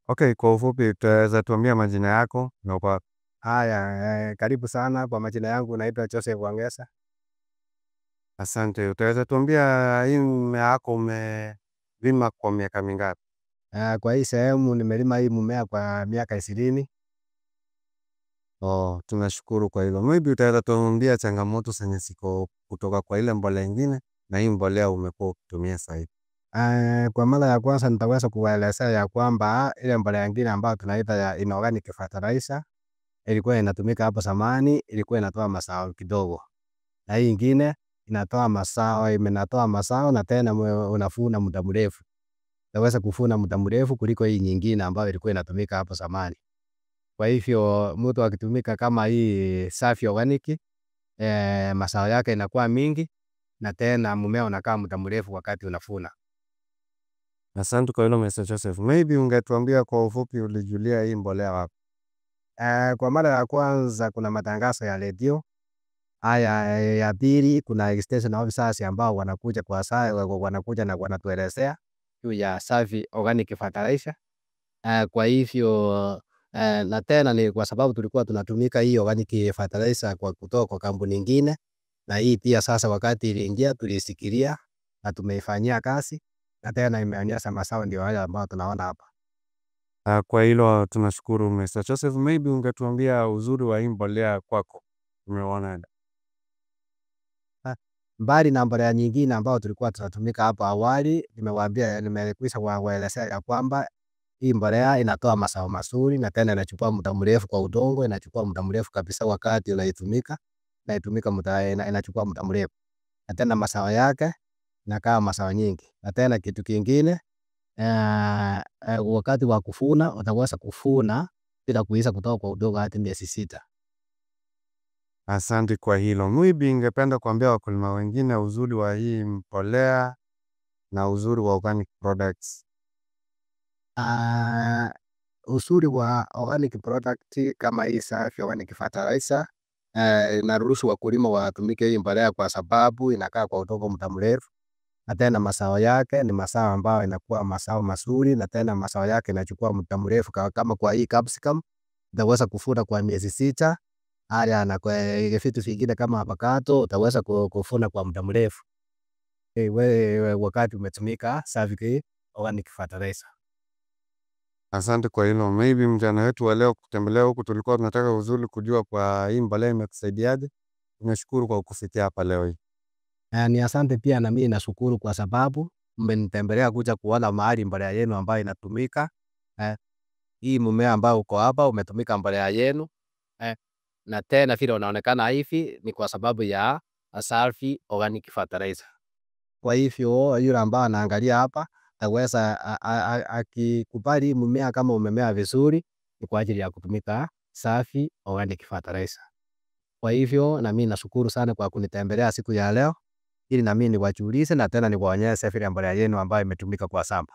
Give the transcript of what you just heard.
Okay, kwa ufupi utaweza tuambia majina yako na uko wapi? Haya, karibu sana. Kwa majina yangu naitwa Joseph Wangesa. Asante. Utaweza tuambia hii mmea wako umelima kwa miaka mingapi? Kwa hii sehemu nimelima hii mmea kwa miaka 20. Tunashukuru kwa hilo. Maybe utaweza tuambia changamoto zenye ziko kutoka kwa ile mbolea ingine na hii mbolea umekuwa ukitumia sasa hivi. Kwa mara ya kwanza nitaweza kuwaelezea ya kwamba ile mbolea nyingine ambayo tunaita ya inorganic fertilizer ilikuwa inatumika hapo zamani, ilikuwa inatoa mazao kidogo. Na hii ingine inatoa mazao na tena unavuna muda mrefu. Unaweza kuvuna muda mrefu kuliko hii nyingine ambayo ilikuwa inatumika hapo zamani. Kwa hivyo mtu akitumika kama hii safi organic, mazao yake inakuwa mingi na tena mmea unakaa muda mrefu wakati unavuna. Asante kwa hilo Mr. Joseph. Maybe ungetuambia kwa ufupi ulijulia hii mbolea wapi? Kwa mara ya kwanza kuna matangazo ya redio. Haya, ya pili kuna extension officers ambao wanakuja wanakuja na wanatuelezea juu ya safi organic fertilizer. Kwa hivyo na tena ni kwa sababu tulikuwa tunatumika hii organic fertilizer kwa kutoka kwa kampuni nyingine, na hii pia sasa wakati iliingia tulisikilia na tumeifanyia kazi na tena imeonyesha mazao ndio haya ambao tunaona hapa. Kwa hilo tunashukuru Mr. Joseph. Maybe ungetuambia uzuri wa hii mbolea kwako umeona? Mbali na mbolea nyingine ambao tulikuwa tunatumika hapo awali, nimekwisha kuwaelezea ya kwamba hii mbolea inatoa mazao mazuri na tena inachukua muda mrefu kwa udongo, inachukua muda mrefu kabisa wakati unaitumika, inachukua muda mrefu. Na tena mazao yake inakaa mazao nyingi. Na tena kitu kingine, wakati wa kuvuna utaweza kuvuna bila kuisha kutoka kwa udongo hadi miezi 6. Asante kwa hilo. Maybe ningependa kuambia wakulima wengine uzuri wa hii mbolea na uzuri wa organic products. Uzuri wa organic product kama hii safi organic fertilizer, inaruhusu wakulima watumike hii mbolea kwa sababu inakaa kwa udongo muda mrefu. Na tena mazao yake ni mazao ambayo inakuwa mazao mazuri na tena mazao yake inachukua muda mrefu kama kwa hii capsicum utaweza kuvuna kwa miezi 6. Haya, na kwa vitu vingine kama avocado utaweza kuvuna kwa muda mrefu. Wakati umetumika safi organic fertilizer. Asante kwa hilo. Maybe mjana wetu wa leo kutembelea huku tulikuwa tunataka uzuri kujua kwa hii mbolea imekusaidiaje. Tunashukuru kwa kufikia hapa leo hii. Ni asante pia na mimi nashukuru kwa sababu mmenitembelea kuja kuona mahali mbolea yenu ambayo inatumika. Hii mmea ambao uko hapa umetumika mbolea yenu. Na tena vile unaonekana hivi ni kwa sababu ya safi organic fertilizer. Kwa hivyo yule ambaye anaangalia hapa ataweza akikubali mmea kama umemea vizuri ni kwa ajili ya kutumika safi organic fertilizer. Kwa hivyo na mimi nashukuru sana kwa kunitembelea siku ya leo ili na mimi niwajulishe na tena niwaonyeshe vile mbolea yenu ambayo imetumika kwa shamba.